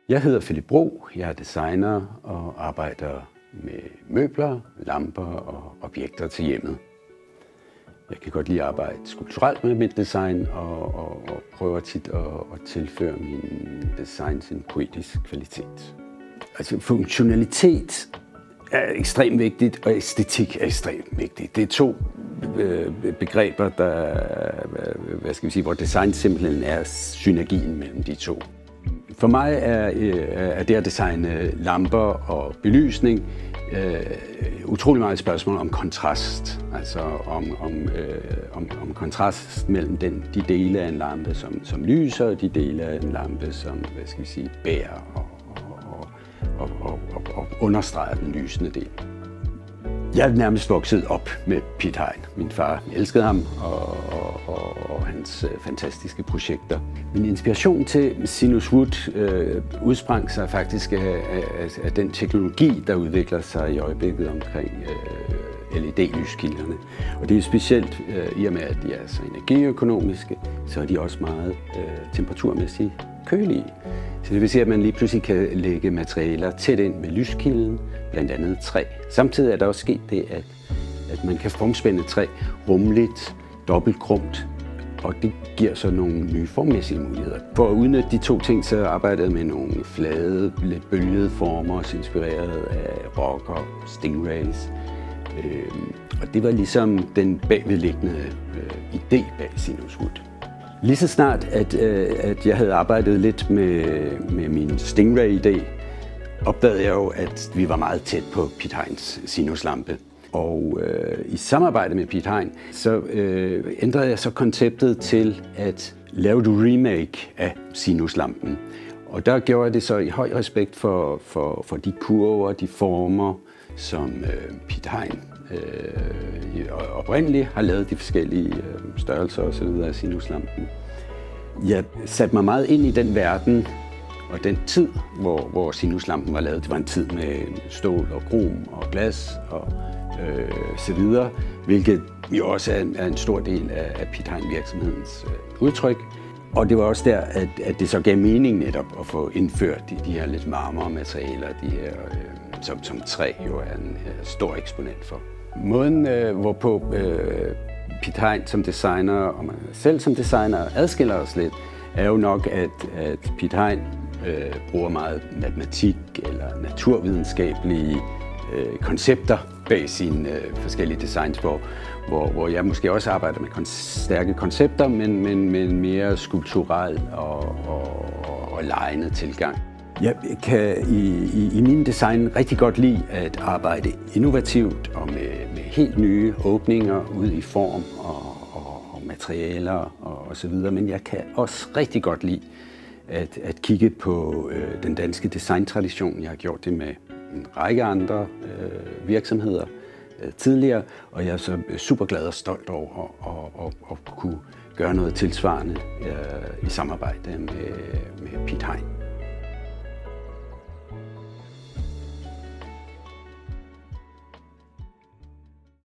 Jeg hedder Philip Bro, jeg er designer og arbejder med møbler, lamper og objekter til hjemmet. Jeg kan godt lide at arbejde skulpturelt med mit design og prøver tit at tilføre mine designs en poetisk kvalitet. Altså funktionalitet er ekstremt vigtigt, og æstetik er ekstremt vigtigt. Det er to begreber, hvor design simpelthen er synergien mellem de to. For mig er det at designe lamper og belysning utrolig meget et spørgsmål om kontrast. Altså om kontrast mellem de dele af en lampe, som lyser, og de dele af en lampe, som bærer og understreger den lysende del. Jeg er nærmest vokset op med Piet Hein. Min far elskede ham og hans fantastiske projekter. Min inspiration til Sinus Wood udsprang sig faktisk af den teknologi, der udvikler sig i øjeblikket omkring LED-lyskilderne. Og det er specielt i og med, at de er så energiøkonomiske, så er de også meget temperaturmæssigt kølige. Så det vil sige, at man lige pludselig kan lægge materialer tæt ind med lyskilden, blandt andet træ. Samtidig er der også sket det, at man kan formspænde træ rummeligt, dobbeltkrumt, og det giver så nogle nye formmæssige muligheder. For at udnytte de to ting, så arbejdede jeg med nogle flade, lidt bølgede former, inspireret af rocker, stingrays. Og det var ligesom den bagvedliggende idé bag Sinus Wood. Lige så snart, at jeg havde arbejdet lidt med min Stingray-idé, opdagede jeg jo, at vi var meget tæt på Piet Heins sinuslampe. Og i samarbejde med Piet Hein, så ændrede jeg så konceptet til at lave et remake af sinuslampen. Og der gjorde jeg det så i høj respekt for de kurver, de former, som Piet Hein oprindeligt har lavet, de forskellige størrelser og så videre af sinuslampen. Jeg satte mig meget ind i den verden og den tid, hvor sinuslampen var lavet. Det var en tid med stål og krom og glas og så videre, hvilket jo også er en stor del af Piet Hein virksomhedens udtryk. Og det var også der, at det så gav mening netop at få indført de her lidt varmere materialer, de her, som træ jo er en stor eksponent for. Måden, hvorpå Piet Hein som designer og man selv som designer adskiller os lidt, er jo nok, at Piet Hein bruger meget matematik eller naturvidenskabelige koncepter bag sine forskellige designs, hvor jeg måske også arbejder med stærke koncepter, men mere skulpturel og legende tilgang. Jeg kan i min design rigtig godt lide at arbejde innovativt og med helt nye åbninger ud i form og materialer og så videre, men jeg kan også rigtig godt lide at kigge på den danske designtradition. Jeg har gjort det med en række andre virksomheder tidligere, og jeg er så super glad og stolt over at kunne gøre noget tilsvarende i samarbejde med Piet Hein.